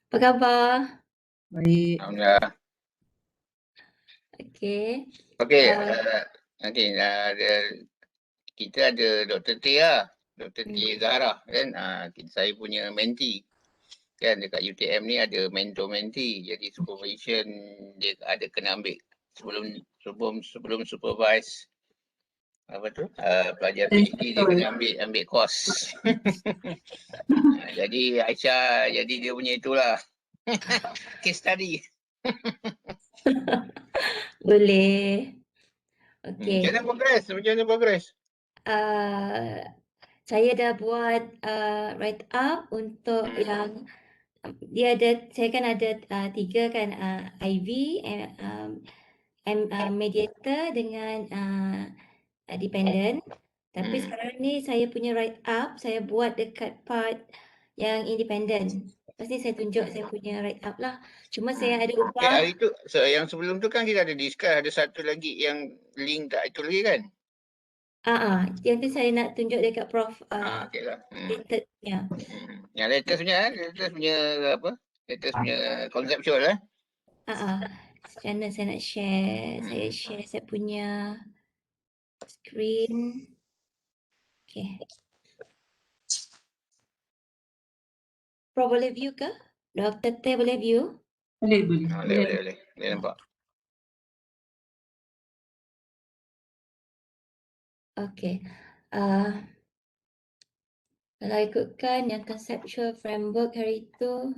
Apa khabar? Baik. Alhamdulillah. Okey. Okey, Uh, okey, kita ada Dr. T lah. Dr. T Zahra kan. Saya punya mentee. Kan dekat UTM ni ada mentor-mentee. Jadi supervision dia ada kena ambil sebelum supervise apa tu? Pelajar PhD dia kena ambil course. Jadi Aisyah jadi dia punya itulah. Case study. Boleh. Okey. Macam mana progress? Saya dah buat write up untuk yang saya kan ada 3 kan, IV, mediator dengan dependent. Tapi sekarang ni saya punya write up saya buat dekat part yang independent. Lepas ni saya tunjuk saya punya write up lah. Cuma saya ada ubah. Hari tu yang sebelum tu kan kita ada discuss, ada satu lagi yang link tak itu lagi kan? Yang tu saya nak tunjuk dekat Prof Okey lah. latest-nya. Yang latest punya apa? Latest punya conceptual Macam mana saya nak share? Saya share saya punya screen. Okay. Prof boleh view ke? Dr. T boleh view? Boleh nampak. Okay. Kalau ikutkan yang conceptual framework hari itu,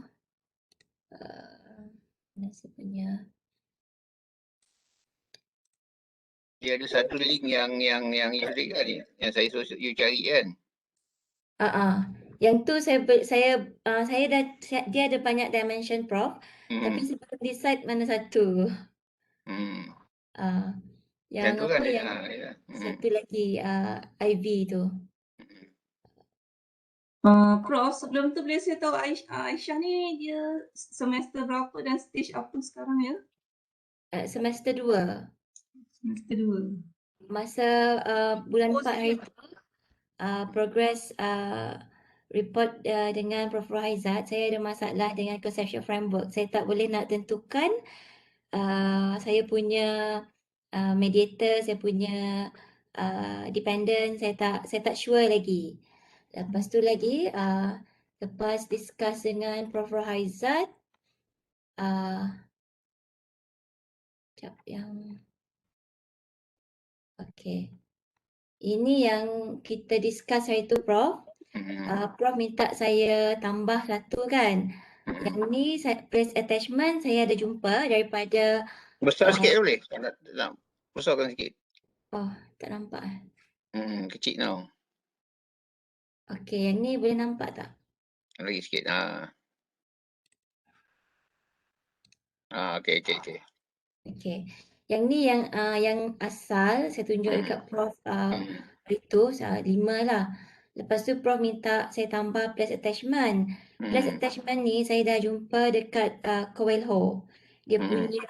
mana saya punya? Dia ada satu link yang you kan, yang saya suruh you cari kan. Yang tu dia ada banyak dimension Prof. Tapi saya belum decide mana satu. Yang tu apa kan, yang satu lagi IV tu. Prof, sebelum tu boleh saya tahu Aisyah ni dia semester berapa dan stage apa sekarang ya? Semester 2. Semester 2. Masa bulan 4 hari tu, progress report dengan Prof Raizat, saya ada masalah dengan conceptual framework. Saya tak boleh nak tentukan saya punya mediator, saya punya dependent, saya tak sure lagi. Lepas tu lagi, lepas discuss dengan Prof Raizat, sekejap yang okey. Ini yang kita discuss hari tu Prof. Prof minta saya tambah satu kan. Yang ni place attachment saya ada jumpa daripada besar sikit boleh? Tak besarkan sikit. Oh, tak nampak Kecil tau. Okey, yang ni boleh nampak tak? Lagi sikit. Okey. Okey. Yang ni yang asal saya tunjuk dekat Prof itu 5 lah. Lepas tu Prof minta saya tambah place attachment. Place attachment ni saya dah jumpa dekat Coelho. Dia punya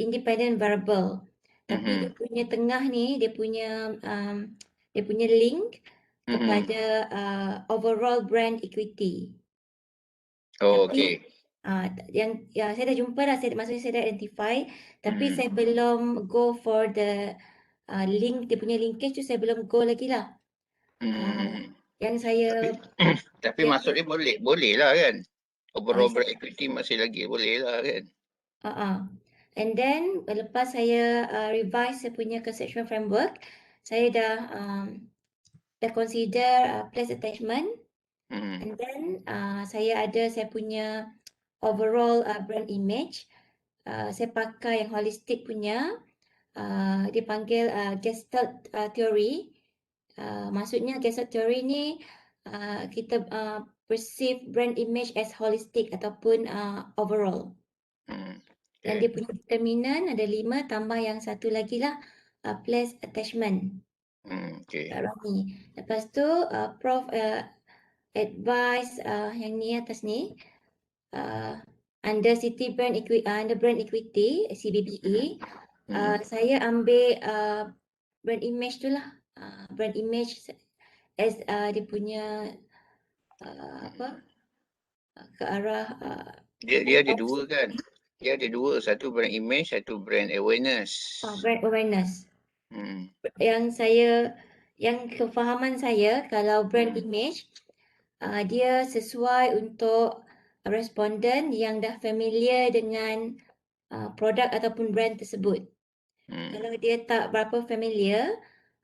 independent variable. Tapi dia punya tengah ni dia punya link kepada overall brand equity. Okey. Yang saya dah jumpa dah, maksudnya saya dah identify, tapi saya belum go for the link, dia punya linkage tu saya belum go lagi lah. Yang saya tapi maksudnya boleh lah kan. Overall brand equity masih lagi boleh lah kan. And then lepas saya revise saya punya conceptual framework, saya dah consider place attachment. And then saya punya overall brand image. Saya pakai yang holistic punya, dipanggil Gestalt theory. Maksudnya Gestalt theory ni kita perceive brand image as holistic ataupun overall. Dan dia punya determinan ada 5 tambah yang satu lagi lah, place attachment. Ni. Lepas tu Prof advise yang ni atas ni, under City Brand Equity, CBBE, saya ambil brand image tu lah. Brand image as dia punya ke arah Dia ada dua kan? Dia ada dua, satu brand image, satu brand awareness. brand awareness. Hmm. Yang kefahaman saya, kalau brand image, dia sesuai untuk responden yang dah familiar dengan produk ataupun brand tersebut. Kalau dia tak berapa familiar,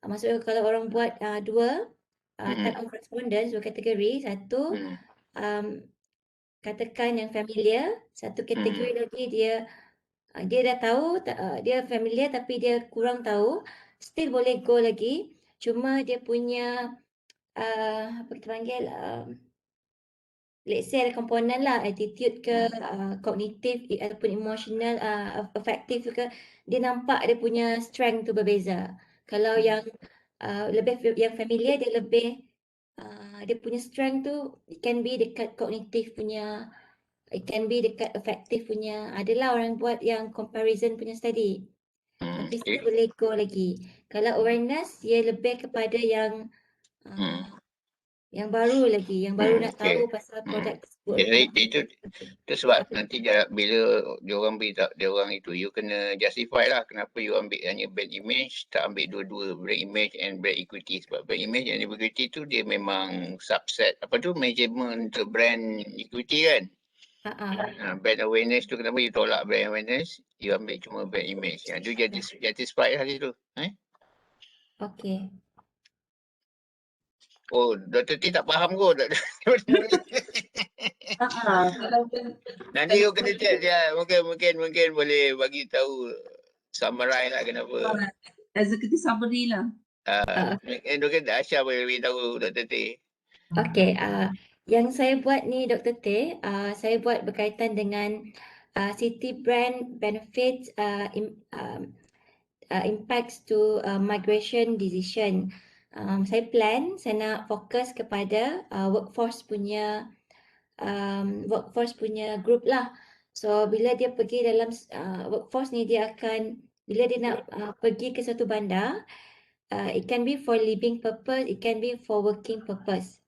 maksudnya kalau orang buat dua type of respondents, dua kategori, satu katakan yang familiar, satu kategori lagi dia dah tahu, dia familiar tapi dia kurang tahu, still boleh go lagi, cuma dia punya apa kita panggil, let's say ada komponen lah, attitude ke, kognitif ataupun emotional, affective ke, dia nampak dia punya strength tu berbeza. Kalau yang yang familiar, dia lebih dia punya strength tu it can be dekat kognitif punya, it can be dekat affective punya. Adalah orang buat yang comparison punya study. Tapi still boleh go lagi. Kalau awareness, dia lebih kepada yang baru lagi, yang baru nak tahu pasal produk tersebut. Itu sebab nanti bila dia orang beritahu, dia orang itu, you kena justify lah kenapa you ambil hanya brand image, tak ambil dua-dua, brand image and brand equity. Sebab brand image and equity tu dia memang subset, apa tu, measurement untuk brand equity kan. Brand awareness tu kenapa you tolak brand awareness, you ambil cuma brand image. Yang tu jadi satisfied lah situ. Okey. Oh, Dr. T tak faham kot. Nanti you kena check dia. Mungkin boleh bagi tahu summarize lah kenapa. Executive summary lah. Mungkin Asha boleh beritahu Dr. T. Okey, yang saya buat ni Dr. T, saya buat berkaitan dengan city brand benefits impacts to migration decision. Saya saya nak fokus kepada workforce punya group lah. So bila dia pergi dalam workforce ni, dia akan, bila dia nak pergi ke satu bandar, it can be for living purpose, it can be for working purpose.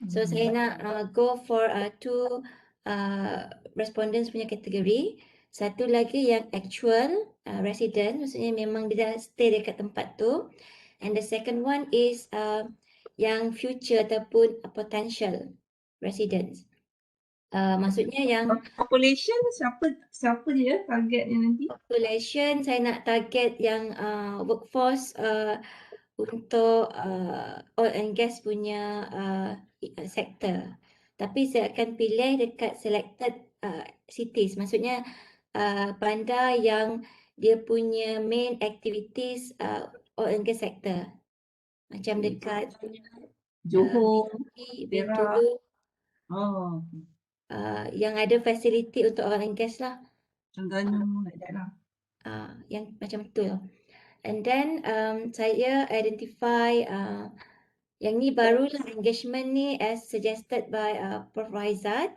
So saya nak go for two respondents punya kategori. Satu lagi yang actual resident, maksudnya memang dia dah stay dekat tempat tu. And the second one is yang future ataupun potential residents. Maksudnya yang population siapa dia targetnya nanti? Population saya nak target yang workforce untuk oil and gas punya sektor. Tapi saya akan pilih dekat selected cities. Maksudnya bandar yang dia punya main activities oil and gas sector. Macam dekat Johor, Bintulu, Perak, yang ada fasiliti untuk oil and gas lah. Terengganu, like that lah. Yang macam tu lah. And then saya identify yang ni barulah engagement ni as suggested by Prof. Raizat.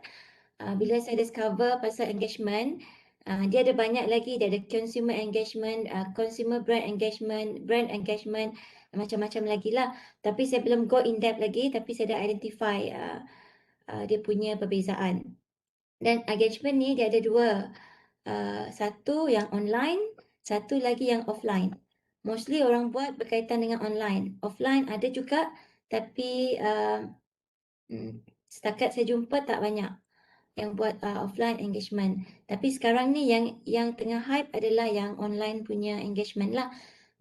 Bila saya discover pasal engagement, dia ada banyak lagi. Dia ada consumer engagement, consumer brand engagement, macam-macam lagi lah. Tapi saya belum go in depth lagi, tapi saya dah identify dia punya perbezaan. Dan engagement ni dia ada dua. Satu yang online, satu lagi yang offline. Mostly orang buat berkaitan dengan online. Offline ada juga, tapi setakat saya jumpa tak banyak yang buat offline engagement. Tapi sekarang ni yang tengah hype adalah yang online punya engagement lah.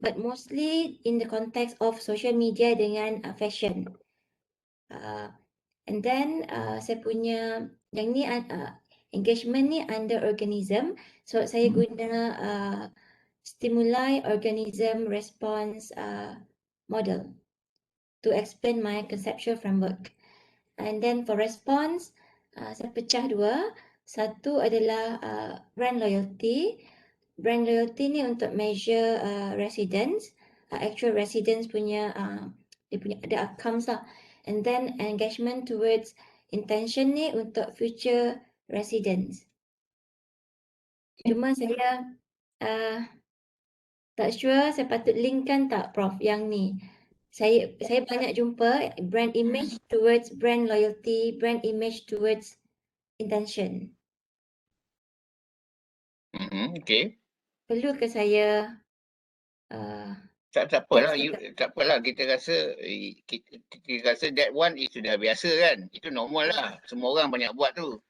But mostly in the context of social media dengan fashion. And then saya punya yang ni engagement ni under organism. So saya guna stimuli organism response model to explain my conceptual framework. And then for response, saya pecah dua. Satu adalah brand loyalty. Brand loyalty ni untuk measure residents, actual residents punya dia punya ada outcomes lah. And then engagement towards intention ni untuk future residents. Cuma saya tak sure saya patut linkkan tak Prof yang ni. Saya banyak jumpa brand image towards brand loyalty, brand image towards intention. Okay. Perlu ke saya Tak apalah, tak apalah, kita rasa that one sudah biasa kan. Itu normal lah. Semua orang banyak buat tu.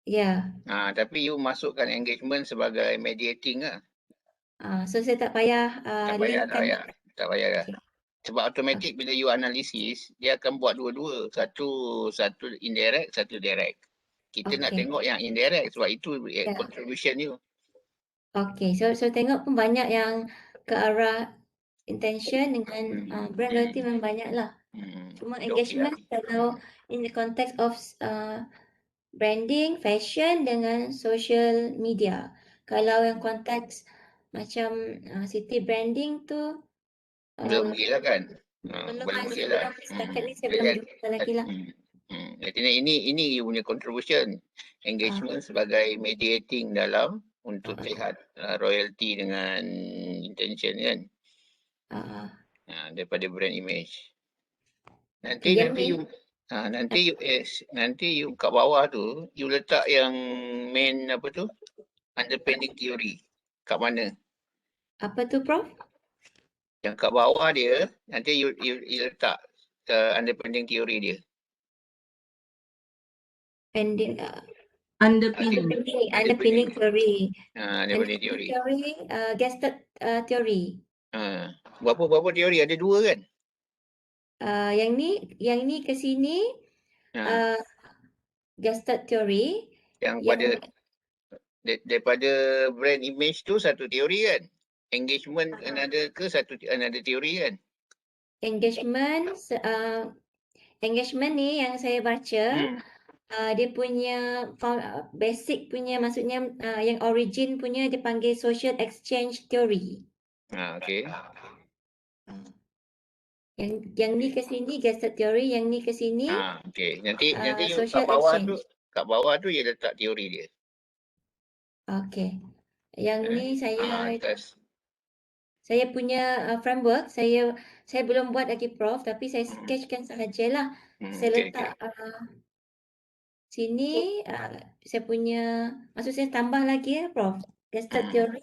ya. Tapi you masukkan engagement sebagai mediating lah. So saya tak payah Tak payah dah. Okay. Sebab automatik bila you analisis, dia akan buat dua-dua. Satu indirect, satu direct. Kita nak Okay. tengok yang indirect sebab itu Ya. contribution you. Okay, so tengok pun banyak yang ke arah intention dengan brand loyalty memang banyak lah. Cuma engagement kalau in the context of branding, fashion dengan social media. Kalau yang konteks macam city branding tu Belum lagi lah kan. belum lah. setakat ni saya belum jumpa lagi lah. Jadi ini you punya contribution. Engagement sebagai mediating dalam untuk lihat royalty dengan intention kan. Daripada brand image. Nanti you kat bawah tu you letak yang main apa tu underpinning theory kat mana? Apa tu Prof? Yang kat bawah dia nanti you letak underpinning theory dia. Underpinning Underpinning theory. Underpinning theory. Gestalt theory. Berapa teori? Ada dua kan? Yang ni ke sini Gestalt theory. Yang daripada brand image tu satu teori kan? Engagement another teori kan? Engagement ni yang saya baca dia punya basic punya, maksudnya yang origin punya dia panggil social exchange theory. Okay. Yang ni ke sini Gestalt theory, yang ni ke sini okay. Nanti social exchange. Kat bawah tu dia letak teori dia. Okay. Yang ni saya punya framework, saya belum buat lagi Prof, tapi saya sketchkan sahajalah. Saya letak sini saya punya, maksud saya tambah lagi Prof. Gestalt theory.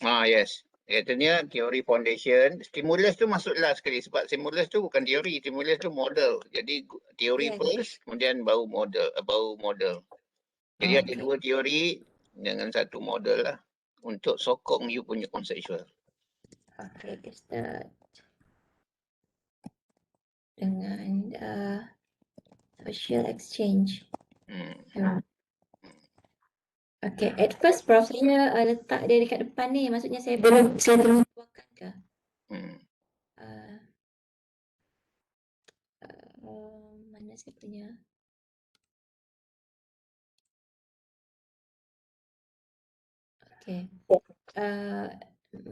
Yes. Katanya teori foundation. Stimulus tu masuk last sekali sebab stimulus tu bukan teori, stimulus tu model. Jadi teori first, kemudian baru model. Jadi ada dua teori dengan satu model lah untuk sokong you punya conceptual. Okay, Gestalt dengan social exchange. Okay, at first Prof, saya letak dia dekat depan ni, maksudnya saya belum buatkan ke? Mana saya punya? Okay.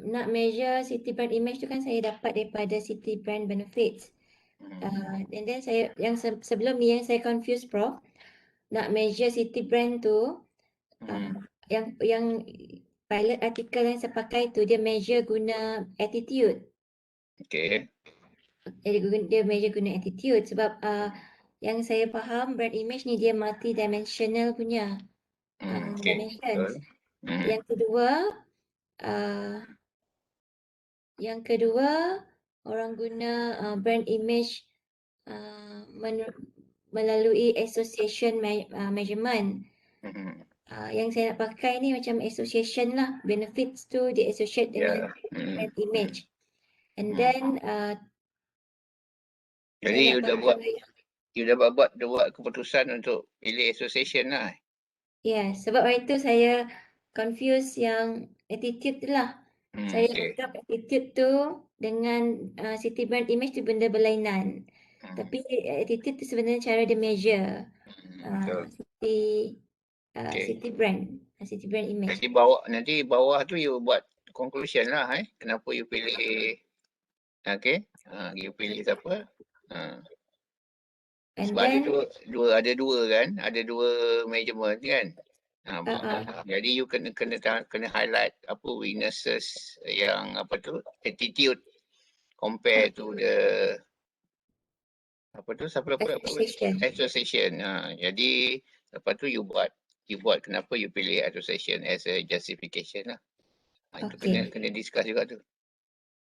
Nak measure city brand image tu kan saya dapat daripada city brand benefits. And then saya yang sebelum ni yang saya confuse Prof, nak measure city brand tu yang pilot artikel yang saya pakai tu dia measure guna attitude. Okay. Dia measure guna attitude sebab yang saya faham brand image ni dia multi-dimensional punya dimensions. Yang kedua orang guna brand image melalui association measurement. Yang saya nak pakai ni macam association lah, benefits tu di associate dengan brand image. And then jadi you dah buat keputusan untuk pilih association lah. Ya, sebab itu saya confuse yang attitude tu lah. Saya anggap attitude tu dengan city brand image tu benda berlainan. Tapi attitude tu sebenarnya cara dia measure city brand image. Nanti bawah tu you buat conclusion lah kenapa you pilih you pilih siapa. Sebab ada dua kan, ada dua measurement kan. Jadi you kena highlight apa weaknesses yang apa tu attitude compare to the association. Jadi Lepas tu you buat kenapa you pilih association as a justification lah. Itu Okay. kena discuss juga tu.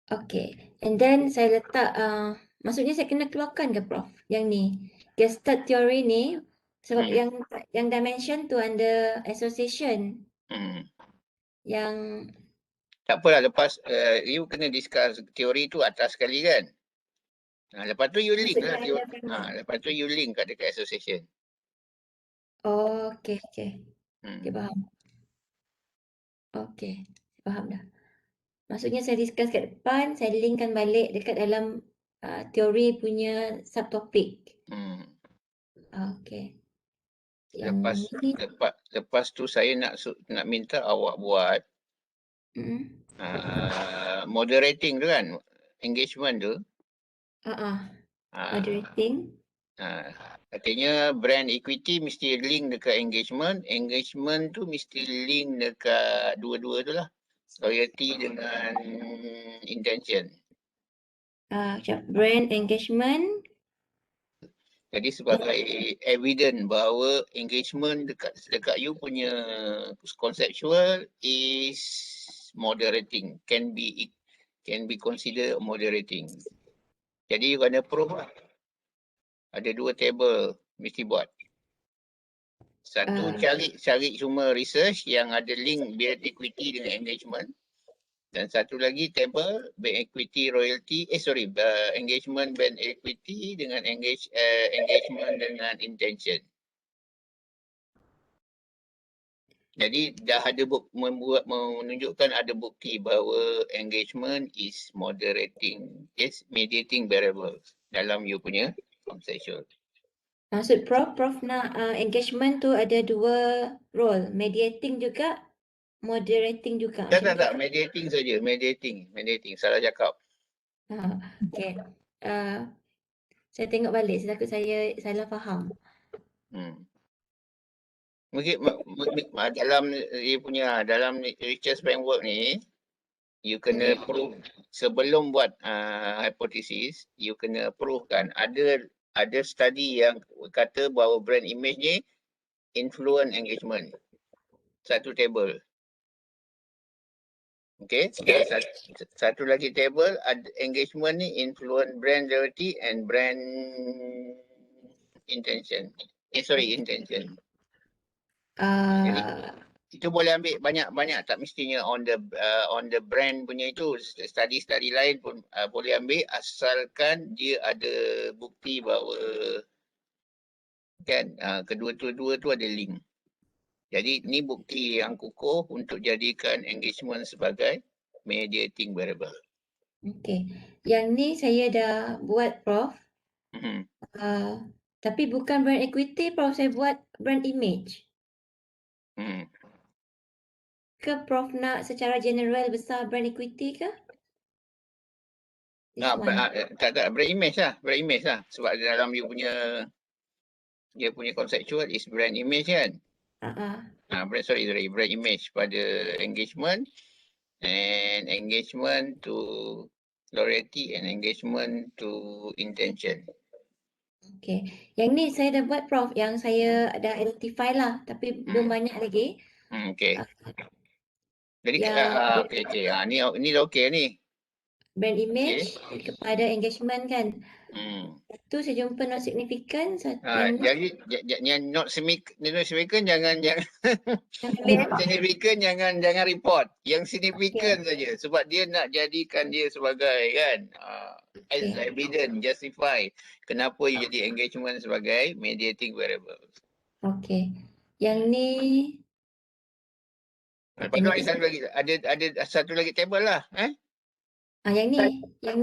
Okay. And then saya letak, maksudnya saya kena keluarkan ke Prof? Yang ni. Gestalt theory ni, sebab yang dimension tu under association. Yang Tak apalah, lepas you kena discuss teori tu atas sekali kan. Lepas tu you link lah. maksudnya under framework. Lepas tu you link kat dekat association. Oh, okay. Okay, faham. Okay, faham dah. Maksudnya saya discuss kat depan, saya linkkan balik dekat dalam teori punya subtopik. Okay. Lepas tu saya nak minta awak buat moderating tu kan, engagement tu. Moderating. Artinya brand equity mesti link dekat engagement tu mesti link dekat dua-dua tu lah, loyalty dengan intention. Brand engagement. Jadi sebagai evidence bahawa engagement dekat you punya conceptual is moderating, can be considered moderating. Jadi you kena prove lah. Ada 2 table mesti buat. Satu cari semua research yang ada link brand equity dengan engagement. Dan satu lagi table brand equity royalty, engagement brand equity dengan engagement dengan intention. Jadi dah ada menunjukkan ada bukti bahawa engagement is mediating variable dalam you punya conceptual. Maksud Prof nak engagement tu ada 2 role, mediating juga, moderating juga. Tak, mediating saja, mediating, salah cakap. Okay. Saya tengok balik, saya takut saya salah faham. Mungkin dalam dia punya dalam research framework ni, you kena prove sebelum buat hipotesis, you kena prove kan ada study yang kata bahawa brand image ni influence engagement. Satu table. Okay, satu lagi table engagement ni influence brand loyalty and brand intention. Intention. Jadi, itu boleh ambil banyak tak mestinya on the brand punya itu, study lain pun boleh ambil asalkan dia ada bukti bahawa kan kedua-dua tu ada link. Jadi ni bukti yang kukuh untuk jadikan engagement sebagai mediating variable. Okay. Yang ni saya dah buat Prof. Tapi bukan brand equity Prof, saya buat brand image. Ke Prof nak secara general besar brand equity ke? Tak, brand image lah. Sebab dalam dia punya conceptual is brand image kan. Brand image pada engagement and engagement to loyalty and engagement to intention. Okay. Yang ni saya dah buat Prof, yang saya dah identify lah, tapi belum banyak lagi. Okay. Jadi ni dah okay ni. Brand image kepada engagement kan. Itu saya jumpa not significant. Jadi yang not significant jangan significant jangan report. Yang significant saja sebab dia nak jadikan dia sebagai kan as evidence, justify kenapa jadi engagement sebagai mediating variable. Okay. Yang ni lepas tu ada satu lagi table lah. Yang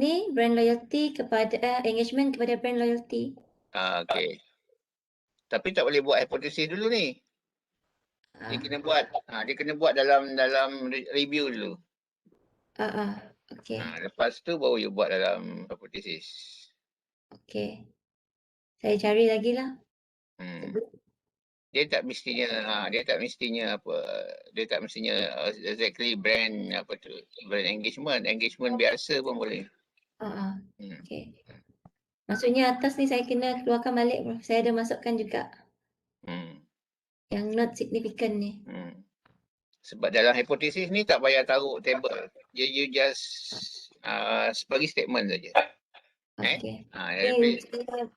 ni brand loyalty kepada engagement kepada brand loyalty. Okay. Tapi tak boleh buat hipotesis dulu ni. Dia kena buat dalam review dulu. Okay. Lepas tu baru you buat dalam hipotesis. Okay. Saya cari lagi lah. Dia tak mestinya exactly brand brand engagement biasa pun boleh. Okay. Maksudnya atas ni saya kena keluarkan balik Prof. Saya ada masukkan juga. yang not significant ni. Sebab dalam hipotesis ni tak payah taruh table. You just bagi statement saja. Okay. Daripada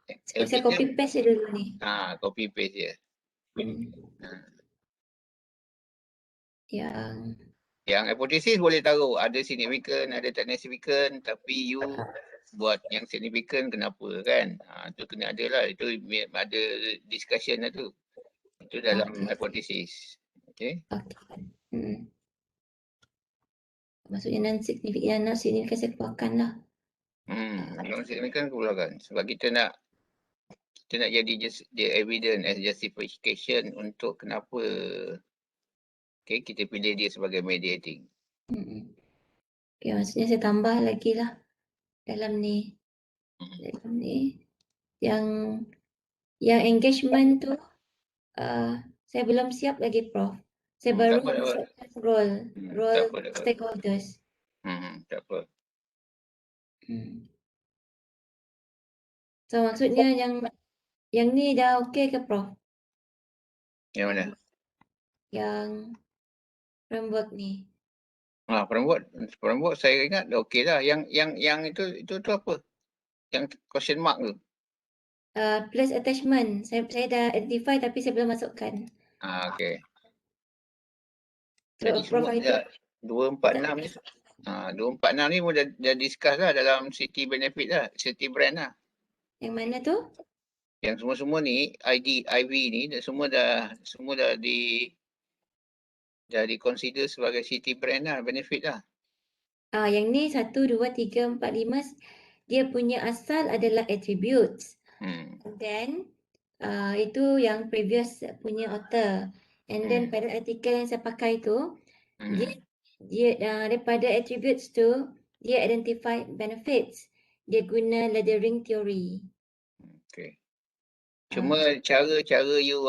Saya copy paste je dulu ni. copy paste je. Yang hipotesis boleh taruh ada significant, ada tak significant, tapi you buat yang significant kenapa kan? Tu kena ada lah. Itu ada discussion lah tu. Itu dalam hipotesis. Okay. Maksudnya non significant saya keluarkan lah. Non significant keluarkan. Sebab kita nak jadi evidence as justification untuk kenapa kita pilih dia sebagai mediating. Okay, maksudnya saya tambah lagi lah dalam ni. Yang engagement tu saya belum siap lagi, Prof. Saya baru masukkan role stakeholders. Tak apa. So maksudnya yang ni dah okey ke, Prof? Yang mana? Yang framework ni. Framework saya ingat dah okey lah. Yang itu apa? Yang question mark tu. Place attachment. Saya dah identify tapi saya belum masukkan. Okey. So, Jadi Prof, semua 246 ni. 246 ni pun dah discuss lah dalam city benefit lah, city brand lah. Yang mana tu? Yang semua-semua ni, IV ni semua dah di-consider sebagai city brand lah, benefit lah. Yang ni 1, 2, 3, 4, 5 dia punya asal adalah attributes. And then itu yang previous punya author. And then pada artikel yang saya pakai tu dia daripada attributes tu dia identify benefits. Dia guna laddering theory. Okay. Cuma cara you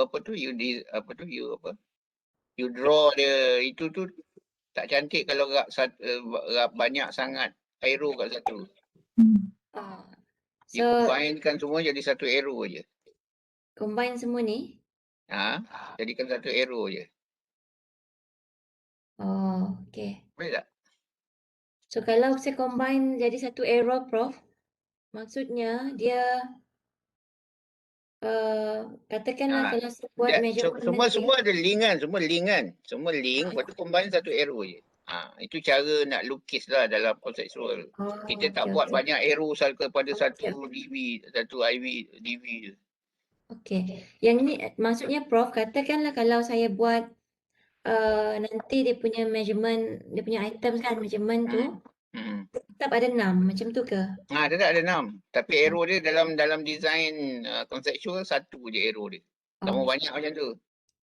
you draw dia itu tu tak cantik kalau banyak sangat arrow kat satu. You combinekan semua jadi satu arrow je. Combine semua ni? Jadikan satu arrow je. Okay. Boleh tak? So kalau saya combine jadi satu arrow, Prof, maksudnya dia katakanlah kalau saya buat measurement semua ada link kan, semua link, lepas tu combine satu arrow je. Itu cara nak lukis lah dalam conceptual. Kita tak buat banyak arrow kepada satu DV, satu IV DV je. Okay. Yang ni maksudnya, Prof, katakanlah kalau saya buat nanti dia punya measurement, dia punya items kan, measurement tu tetap ada 6, macam tu ke? Tetap ada 6. Tapi arrow dia dalam design conceptual satu je arrow dia. Tak mau banyak macam tu.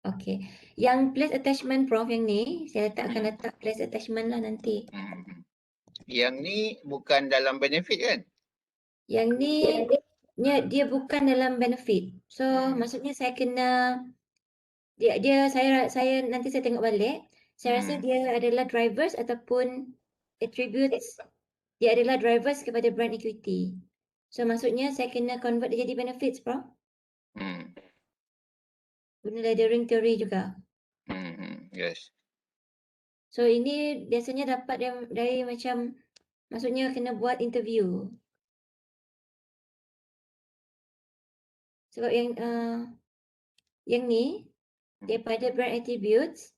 Okay. Yang place attachment, Prof, yang ni saya akan letak place attachment lah nanti. Yang ni bukan dalam benefit kan? Yang ni dia bukan dalam benefit. So maksudnya saya kena saya nanti saya tengok balik. Saya rasa dia adalah drivers ataupun attributes. Dia adalah drivers kepada brand equity. So maksudnya saya kena convert dia jadi benefits, Prof. Guna laddering theory juga. Yes. So ini biasanya dapat dari macam, maksudnya kena buat interview. Sebab yang ni daripada brand attributes,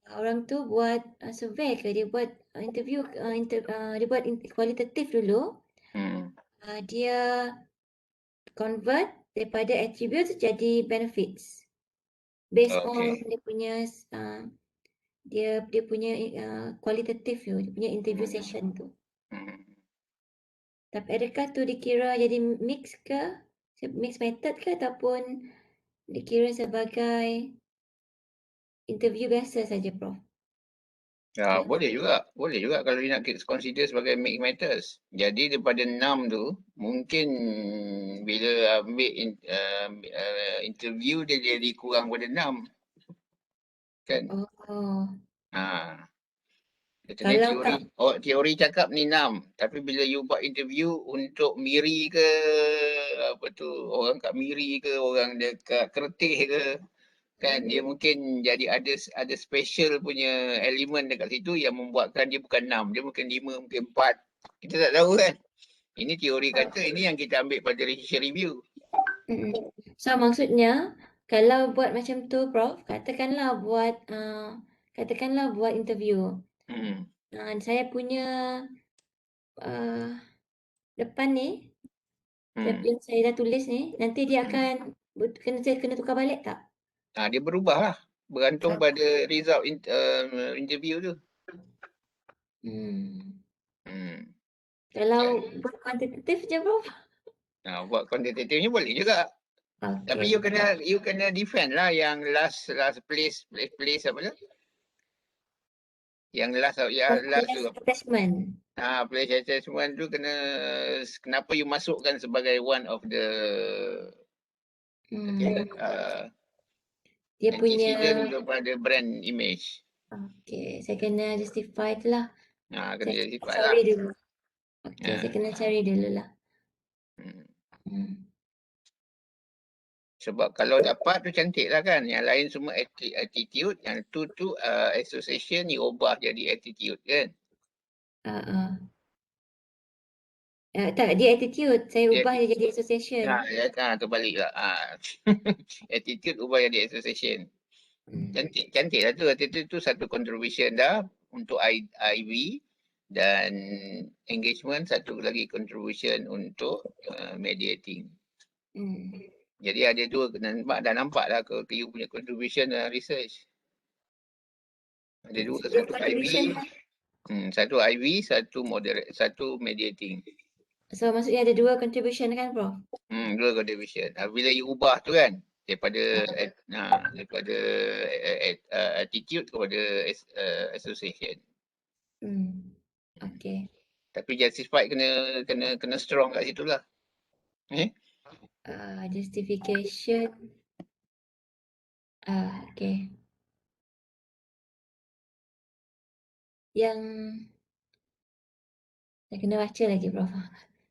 orang tu buat survey ke, dia buat interview, dia buat kualitatif dulu. Dia convert daripada attributes jadi benefits based on dia punya kualitatif tu, dia punya interview session tu. Tapi adakah tu dikira jadi mix ke, mix method ke, ataupun dikira sebagai interview biasa saja, Prof? Boleh juga kalau nak consider sebagai mix methods. Jadi daripada 6 tu mungkin bila ambil interview dia jadi kurang pada 6. Kan? Teori cakap ni 6, tapi bila you buat interview untuk Miri ke orang kat Miri ke, orang dekat Kertih ke, Kan dia mungkin jadi ada special punya elemen dekat situ yang membuatkan dia bukan 6, dia mungkin 5, mungkin 4. Kita tak tahu kan. Ini teori kata, ini yang kita ambil pada literature review. So maksudnya kalau buat macam tu Prof, katakanlah buat interview. Saya punya depan ni yang saya dah tulis ni, nanti dia akan saya kena tukar balik tak? Dia berubah lah. Bergantung pada result interview tu. Kalau buat kuantitatif je Prof? Buat kuantitatifnya boleh juga. Tapi you kena defend lah yang last place apa tu? Yang last tu. Assessment. Place assessment tu kenapa you masukkan sebagai one of the Dia punya antecedent kepada brand image. saya kena justify tu lah. Kena justify lah. Cari dulu. Saya kena cari dulu lah. Sebab kalau dapat tu cantik lah kan. Yang lain semua attitude, yang tu association, you ubah jadi attitude kan. Tak, dia attitude. Saya ubah dia jadi association. Terbalik lah. Attitude ubah jadi association. Cantik lah tu. Attitude tu satu contribution dah untuk IV dan engagement, satu lagi contribution untuk mediating. Jadi ada dua, dah nampak lah you punya contribution dalam research. Ada dua, satu IV, satu moderate, satu mediating. So maksudnya ada dua contribution kan Prof? Dua contribution. Bila you ubah tu kan, daripada attitude kepada association. Tapi justify kena strong kat situ lah. Justification. Yang saya kena baca lagi Prof.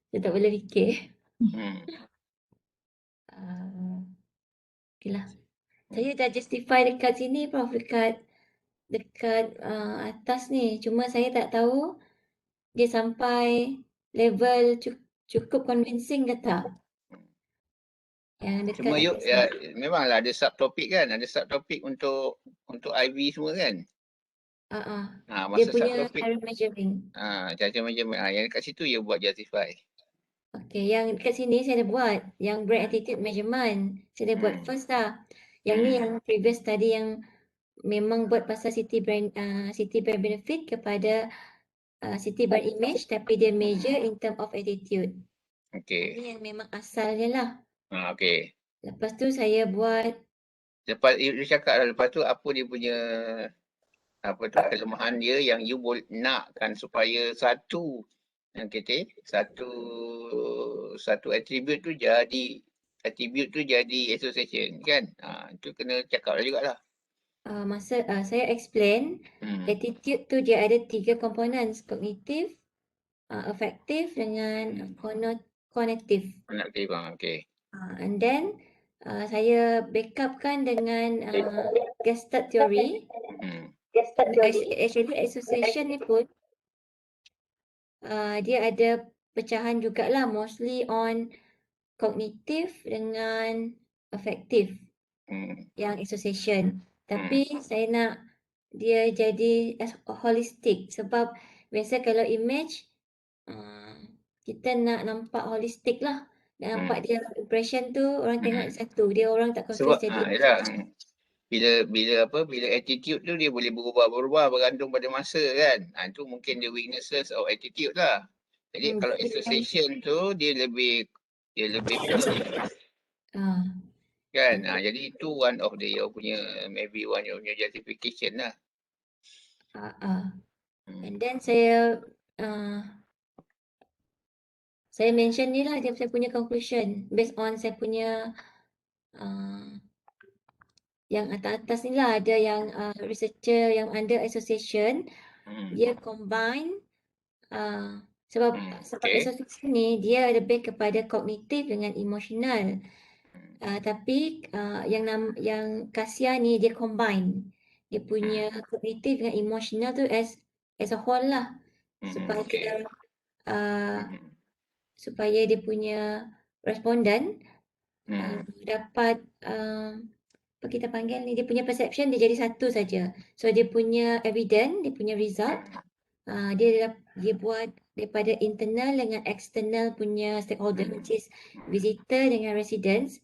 Saya tak boleh fikir. Okeylah. Saya dah justify dekat sini Prof, dekat atas ni. Cuma saya tak tahu dia sampai level cukup convincing ke tak. Yang dekat Cuma memanglah ada subtopik kan, ada subtopik untuk IV semua kan. Dia punya cara measuring. Cara measurement. Yang dekat situ you buat justify. Yang dekat sini saya dah buat. Yang brand attitude measurement. Saya dah buat first dah. Yang ni yang previous study yang memang buat pasal city brand benefit kepada city brand image, tapi dia measure in term of attitude. Ini yang memang asalnya lah. Lepas tu saya buat. Lepas you cakap lah, lepas tu apa dia punya kelemahan dia yang you nakkan supaya satu attribute tu jadi association kan. Itu kena cakap lah jugalah. Saya explain, attitude tu dia ada 3 komponen, kognitif, affective dengan cognitive. And then saya backupkan dengan Gestalt theory. Actually association ni pun dia ada pecahan jugalah, mostly on kognitif dengan affective yang association. Tapi saya nak dia jadi holistic sebab biasa kalau image kita nak nampak holistic lah. Nampak dia impression tu orang tengok satu, dia orang tak confuse jadi bila attitude tu dia boleh berubah bergantung pada masa kan. Itu mungkin the weaknesses of attitude lah. Jadi kalau association tu dia lebih kan. Jadi itu one of the maybe one of your justification lah. And then saya mention ni lah saya punya conclusion based on saya punya yang atas-atas ni lah, ada yang researcher yang under association dia combine sebab association ni dia lebih kepada kognitif dengan emosional. Tapi yang Cassia ni dia combine. Dia punya kognitif dengan emotional tu as a whole lah. Supaya Okay. uh, supaya dia punya responden dapat apa kita panggil ni, dia punya perception dia jadi satu saja. So dia punya evidence, dia punya result, dia buat daripada internal dengan external punya stakeholder, which is visitor dengan residents.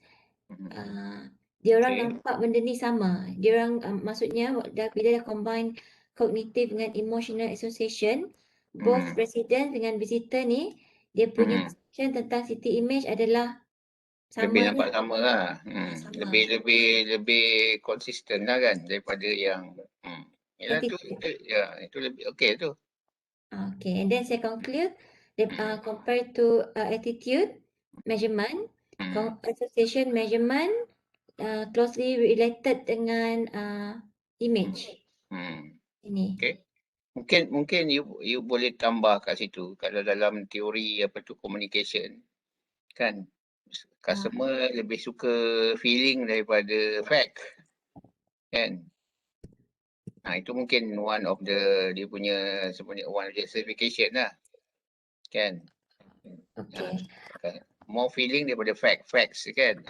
Dia orang nampak benda ni sama. Dia orang maksudnya bila dah combine cognitive dengan emotional association, both resident dengan visitor ni dia punya perception tentang city image adalah Lebih sama nampak lah. sama lah. Sama. Lebih konsisten lah kan daripada yang yalah tu, itu lebih okey tu. Okay, and then saya conclude compared to attitude measurement, association measurement closely related dengan image. Ini. Okay. Mungkin you boleh tambah kat situ kalau dalam teori apa tu communication kan, customer lebih suka feeling daripada fact kan. Itu mungkin one of the dia punya sebenarnya one of the certification lah kan. Okay. More feeling daripada facts kan.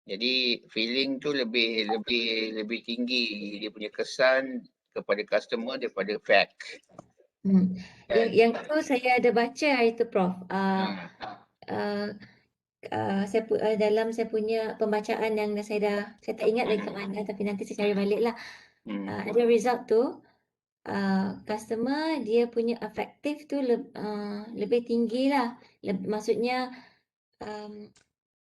Jadi feeling tu lebih tinggi dia punya kesan kepada customer daripada fact. Yang tu saya ada baca hari tu Prof. Dalam saya punya pembacaan yang saya tak ingat lagi kat mana, tapi nanti saya cari balik lah. Ada result tu, customer dia punya affective tu lebih tinggi lah. Maksudnya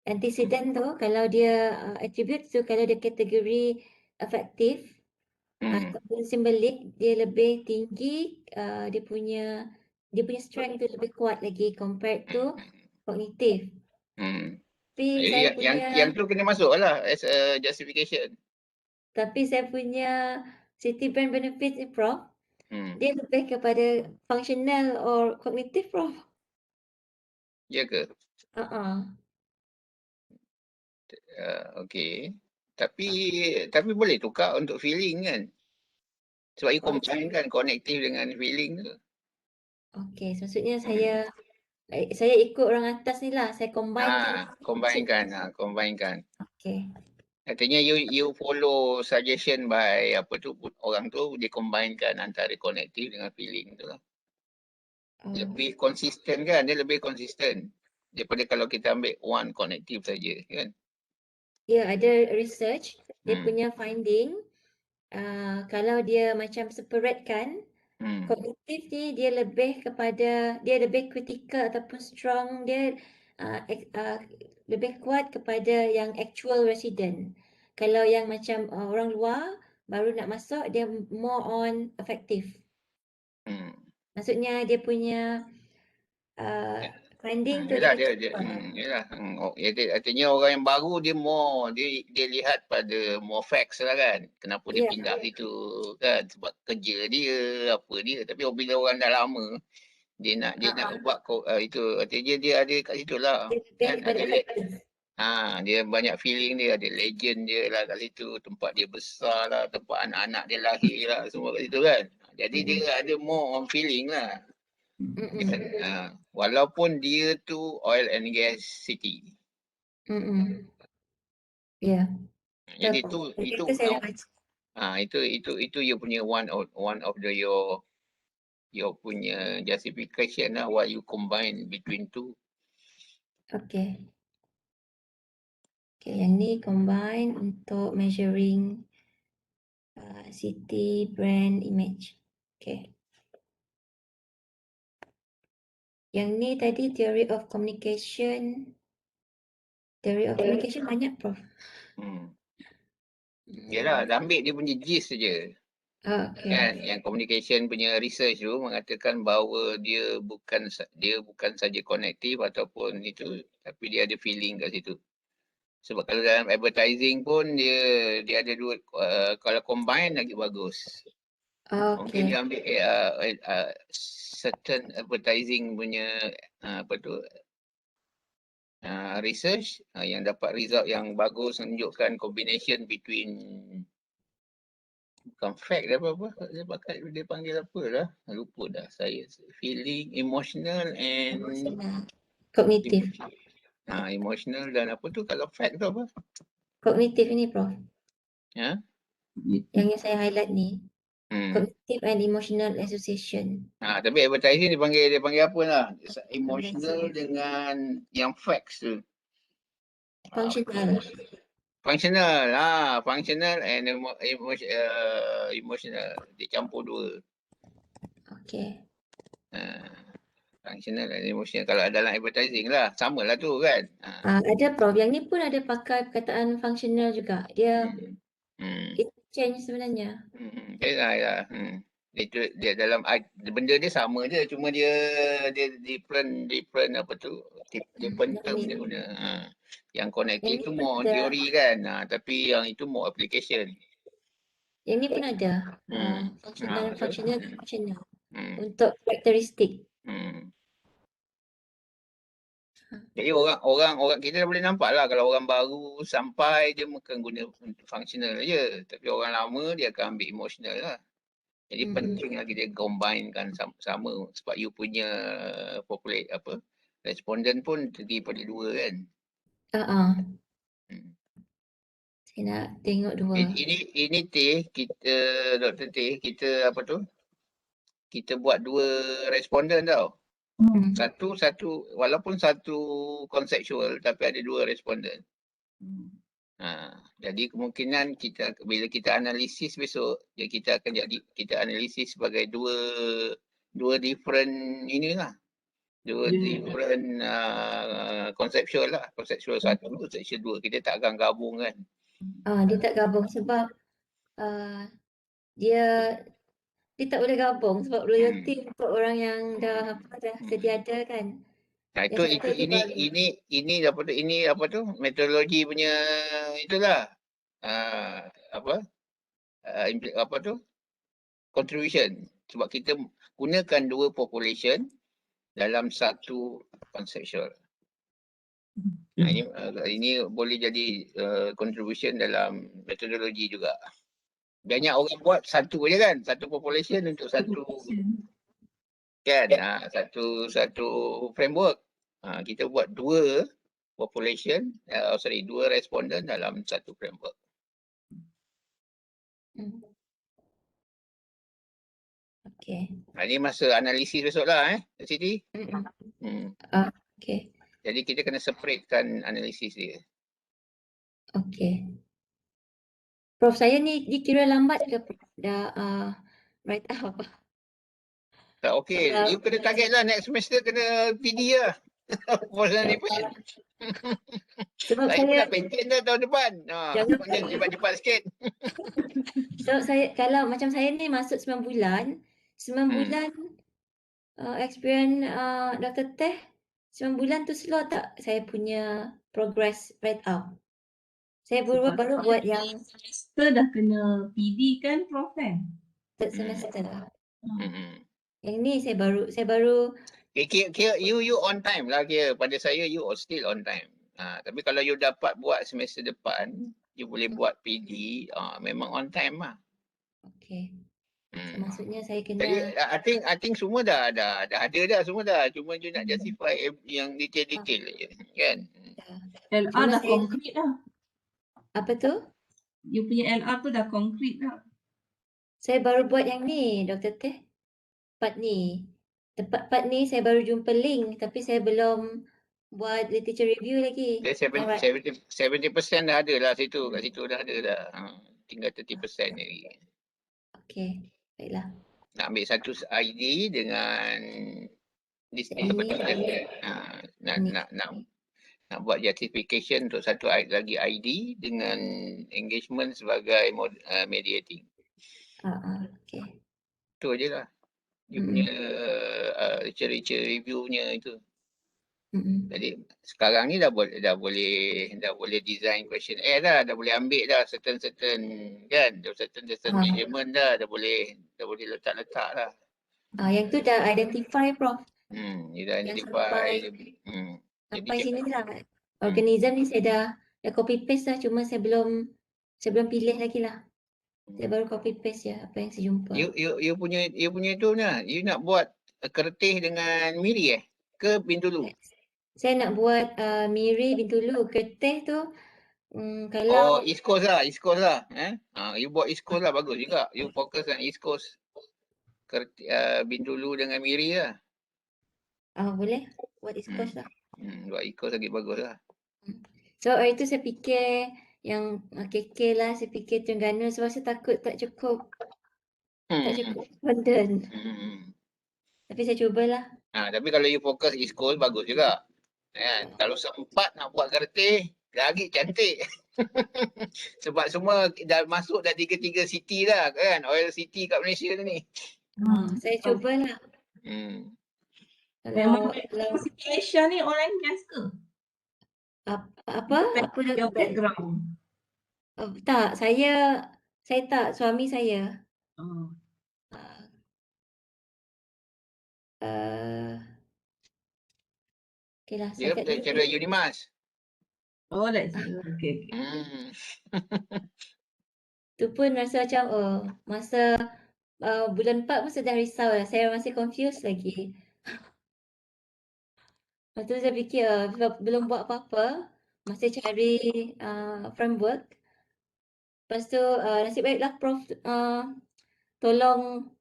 antecedent tu kalau dia attribute tu, kalau dia kategori affective ataupun symbolic, dia lebih tinggi, dia punya strength tu lebih kuat lagi compared to kognitif. Tapi saya Yang tu kena masuk lah as a justification. Tapi saya punya city brand benefit ni Prof, dia lebih kepada functional or kognitif Prof. Ya ke? Okay. Tapi boleh tukar untuk feeling kan? Sebab you combine kan connective dengan feeling tu. Okay, maksudnya saya ikut orang atas ni lah, saya combine. Combine. Okay. Artinya you follow suggestion by apa tu orang tu, dia combinekan antara connective dengan feeling tu lah. Lebih konsisten kan, dia lebih konsisten daripada kalau kita ambil one connective saja kan. Ya, ada research, dia punya finding, kalau dia macam separate kan, kognitif ni dia lebih critical ataupun strong, dia lebih kuat kepada yang actual resident. Kalau yang macam orang luar baru nak masuk, dia more on affective. Maksudnya dia punya finding tu Yelah, artinya orang yang baru dia lihat pada more facts lah kan. Kenapa dia pindah situ kan, sebab kerja dia, apa dia. Tapi bila orang dah lama, dia nak buat itu, artinya dia ada kat situ lah. Kan? Dia banyak feeling dia, ada legend dia lah kat situ, tempat dia besar lah, tempat anak-anak dia lahir lah, semua kat situ kan. Jadi dia ada more on feeling lah. Walaupun dia tu oil and gas city. Ya. Jadi itu saya dah baca. itu you punya one of the your punya justification lah why you combine between two. Okay. Okay, yang ni combine untuk measuring city brand image. Okay. Yang ni tadi theory of communication. Theory of communication banyak Prof. Yalah, dah ambil dia punya gist saja. Okay. Kan, yang communication punya research tu mengatakan bahawa dia bukan saja konektif ataupun itu, tapi dia ada feeling kat situ. Sebab kalau dalam advertising pun dia ada dua, kalau combine lagi bagus. Mungkin dia ambil certain advertising punya apa tu research yang dapat result yang bagus, menunjukkan combination between bukan fact dah apa-apa, dia panggil apa dah, lupa dah saya, feeling, emotional and Kognitif. emotional dan apa tu, kalau fact tu apa? Kognitif ini Prof. Ya. Yang saya highlight ni. Hmm. Cognitive and emotional association. Tapi advertising dia panggil apa lah? Emotional dengan yang facts tu. Functional. Functional and emotional. Dia campur dua. Okay. Functional and emotional. Kalau dalam advertising lah, sama lah tu kan. Ada Prof. Yang ni pun ada pakai perkataan functional juga. Dia change sebenarnya. Ya. Dia dalam benda dia sama je, cuma dia different apa tu, different term dia guna. Yang connected tu more teori kan, tapi yang itu more application. Yang ni pun ada. Functional. Untuk karakteristik. Jadi orang kita dah boleh nampak lah, kalau orang baru sampai dia akan guna functional je, tapi orang lama dia akan ambil emotional lah. Jadi penting lagi dia combinekan sama sebab you punya respondent pun terdiri pada dua kan. Saya nak tengok dua. Ini Teh, kita Dr. Teh, kita apa tu? Kita buat dua respondent tau. Satu walaupun satu conceptual tapi ada dua respondent. Jadi kemungkinan bila kita analisis besok, kita akan kita analisis sebagai dua different inilah. Dua different conceptual lah. Conceptual satu, conceptual dua. Kita tak akan gabung kan. Dia tak gabung sebab dia tak boleh gabung sebab royalty untuk orang yang dah sedia ada kan. Ini apa tu metodologi punya itulah apa tu contribution, sebab kita gunakan dua population dalam satu conceptual. Ini boleh jadi contribution dalam metodologi juga. Banyak orang buat satu je kan, satu population untuk satu kan, satu framework. Kita buat dua population, dua respondent dalam satu framework. Okay. Ini masa analisis besok lah Siti. Okay. Jadi kita kena separatekan analisis dia. Okay. Prof, saya ni dikira lambat ke dah write up? Tak okay. You kena target lah next semester kena PD lah. Sebab saya pun nak pension dah tahun depan. Cepat-cepat sikit. So kalau macam saya ni masuk 9 bulan, 9 bulan experience Dr. Teh, 9 bulan tu slow tak saya punya progress write up? Saya baru buat yang semester dah kena PD kan Prof kan? third semester lah. Yang ni saya baru you on time lah kira. Pada saya you still on time. Tapi kalau you dapat buat semester depan, you boleh buat PD, memang on time lah. Okay. So, maksudnya saya kena. Jadi I think semua dah ada dah semua dah. Cuma you nak justify yang detail-detail je kan. LR dah konkret dah. Apa tu? You punya LR tu dah konkret dah. Saya baru buat yang ni Dr. Teh. Part ni saya baru jumpa link tapi saya belum buat literature review lagi. 70% dah ada lah situ. Kat situ dah ada dah. Tinggal 30% lagi. Okay, baiklah. Nak ambil satu ID dengan nak buat justification untuk satu lagi ID dengan engagement sebagai mediating. Okay. Itu je lah. Dia punya literature review-nya itu. Jadi sekarang ni dah boleh design questionnaire dah boleh ambil dah certain kan, certain measurement dah boleh letak dah. Yang tu dah identify Prof. Dia dah identify. Sampai sini lah. organism ni saya dah copy paste dah, cuma saya belum pilih lagi lah. Saya baru copy paste je apa yang saya jumpa. You punya tu nah, you nak buat kertih dengan miri ke bintulu? Saya nak buat miri bintulu, kertih tu Oh, kalau East Coast lah. You buat East Coast lah, bagus juga. You fokus on East Coast. Bintulu dengan miri lah. boleh buat East Coast lah. Buat East Coast lagi bagus lah. So hari tu saya fikir yang KK lah, saya fikir Terengganu sebab saya takut tak cukup content. Tapi saya cubalah. Tapi kalau you fokus East Coast bagus juga. Kalau sempat nak buat kertih, lagi cantik. Sebab semua dah masuk dah 3 city dah kan. Oil city kat Malaysia ni. Saya cubalah. Memang Kalau Siti Aisyah ni orang gas ke? apa Your background. tak, saya tak, suami saya. Okay lah, Dia saya cara Unimas. Oh, that's okay. tu pun rasa macam masa bulan 4 pun saya dah risau lah. Saya masih confused lagi. Lepas tu saya fikir belum buat apa-apa. Masih cari framework. Lepas tu nasib baiklah Prof tolong.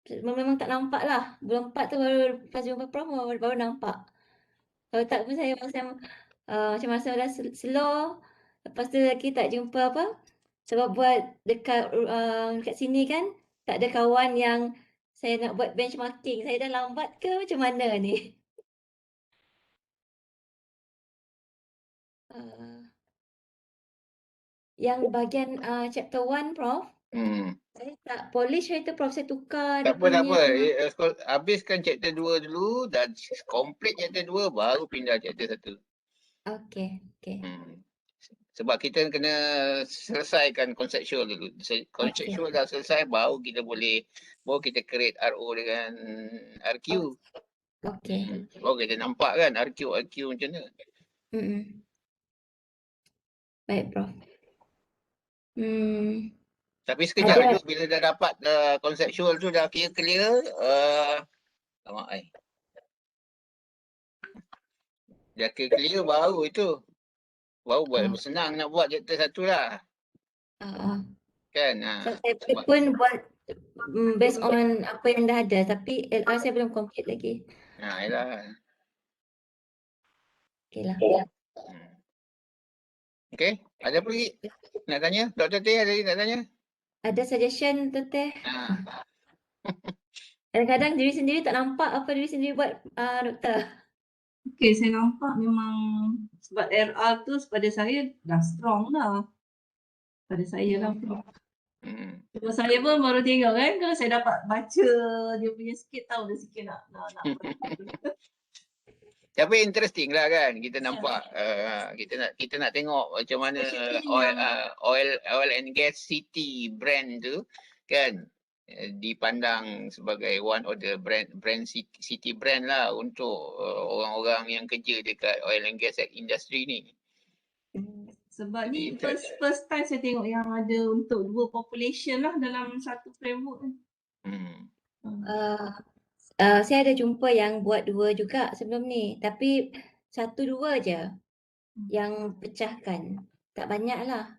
Memang tak nampak lah. Bulan 4 tu baru lepas jumpa Prof baru nampak. Kalau tak pun saya macam masa dah slow. Lepas tu lagi tak jumpa apa. Sebab buat dekat sini kan tak ada kawan yang saya nak buat benchmarking. Saya dah lambat ke macam mana ni? Yang bahagian chapter 1 Prof. Saya tak polish hari tu Prof. Saya tukar Tak apa. Habiskan chapter 2 dulu. Dah complete chapter 2 baru pindah chapter 1. Okay. Sebab kita kena selesaikan conceptual dulu. Conceptual dah selesai baru kita create RO dengan RQ. Okay. Baru kita nampak kan RQ macam mana. Baik Prof. Tapi sekejap dulu bila dah dapat conceptual tu dah clear. Dah clear baru itu. Baru senang nak buat chapter 1 lah. Kan? Saya pun buat based on apa yang dah ada. Tapi LR saya belum complete lagi. Yalah. Okay lah. Okay. Ada apa lagi nak tanya? Dr. Teh ada lagi nak tanya? Ada suggestion tu Teh? Kadang-kadang diri sendiri tak nampak apa diri sendiri buat doktor. Okay, saya nampak memang sebab RR tu pada saya dah strong lah. Pada saya lah. Cuma saya pun baru tengok kan. Kalau saya dapat baca dia punya sikit, tahu dah sikit nak Tapi interesting lah kan kita nampak kita nak tengok macam mana oil and gas city brand tu kan dipandang sebagai one of the brand city brand lah untuk orang-orang yang kerja dekat oil and gas industry ni. Sebab ni first time saya tengok yang ada untuk dua population lah dalam satu framework ni. Saya ada jumpa yang buat 2 juga sebelum ni. Tapi 1-2 je yang pecahkan. Tak banyak lah.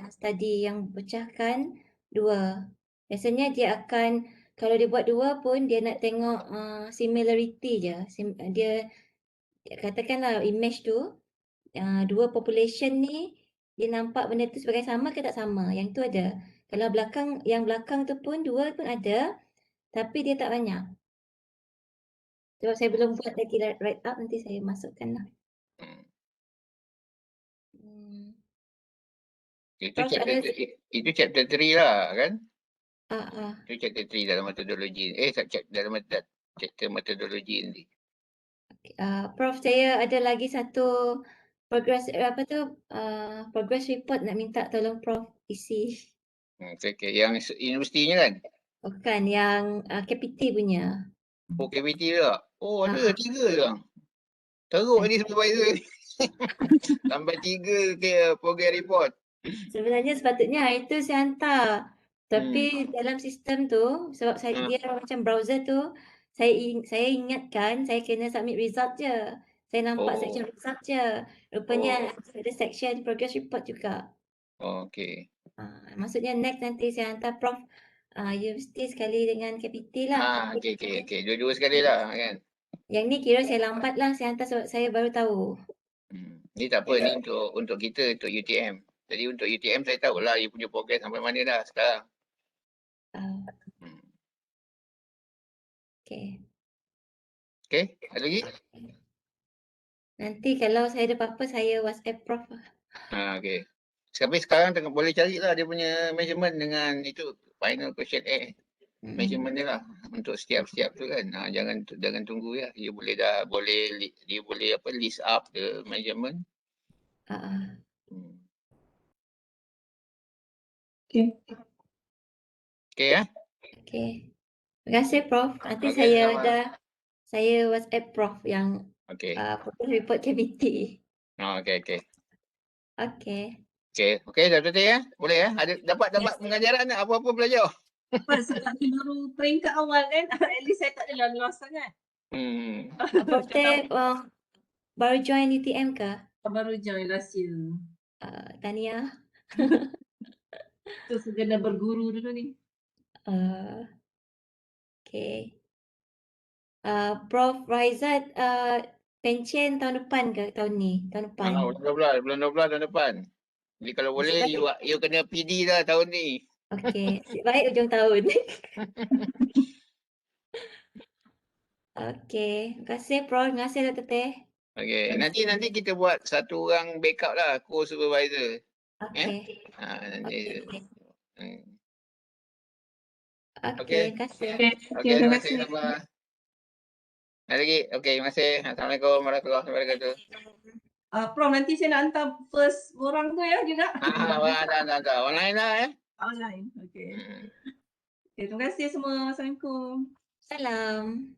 Study yang pecahkan 2. Biasanya dia akan, kalau dia buat 2 pun dia nak tengok similarity je. Dia katakanlah image tu, 2 population ni, dia nampak benda tu sebagai sama ke tak sama. Yang tu ada. Kalau yang belakang tu pun 2 pun ada. Tapi dia tak banyak. Sebab saya belum buat lagi write up, nanti saya masukkan lah. Itu chapter 3 lah kan? Itu chapter 3 dalam metodologi. Dalam chapter metodologi ni. Prof, saya ada lagi satu progress report nak minta tolong Prof isi. Okay. Yang universitinya kan? Bukan, yang KPT punya. KPT tak? Ada 3 je. Teruk ni supervisor ni. Sampai 3 ke program report. Sebenarnya sepatutnya hari tu saya hantar. Tapi dalam sistem tu, sebab dia macam browser tu, saya ingatkan saya kena submit result je. Saya nampak section result je. Rupanya ada section progress report juga. Okey. Maksudnya next nanti saya hantar Prof universiti sekali dengan KPT lah. Okey. Dua-dua sekali lah kan. Yang ni kira saya lambat lah saya hantar sebab saya baru tahu. Ni tak apa, ni untuk kita, untuk UTM. Jadi untuk UTM saya tahulah you punya progress sampai mana dah sekarang. Okay. Okey, ada lagi? Nanti kalau saya ada apa-apa saya WhatsApp Prof. Okey. Tapi sekarang tengah boleh carilah dia punya measurement dengan itu final question measurement dia lah untuk setiap tu kan. Jangan tunggu ya. Dia boleh list up the measurement. Okay. Okey ya. Okey. Terima kasih Prof. Nanti Okey, sama. saya WhatsApp Prof yang report KBT. Okey. Okey, Dr. Teh ya. Boleh ya. Ada dapat pengajaran apa-apa belajar. Sebab ni baru peringkat awal kan. At least saya tak ada lost sangat. Prof Teh baru join UTM ke? Baru join last year. Tahniah. Tu kena berguru dulu ni. Okey. Prof Raizat pension tahun depan ke tahun ni? Tahun depan. Bulan 12 tahun depan. Jadi kalau boleh you kena PD dah tahun ni. Okey, baik ujung tahun. Okey, terima kasih Prof. Terima kasih Dr. Teh. Okey, nanti kita buat satu orang backup lah, co-supervisor. Okey. Nanti. Okey, terima kasih. Okey, terima kasih sama. Ada lagi? Okey, terima kasih. Assalamualaikum warahmatullahi wabarakatuh. Prof, nanti saya nak hantar first orang tu ya juga. Ada. Online lah Online, okey. Terima kasih semua. Assalamualaikum. Salam.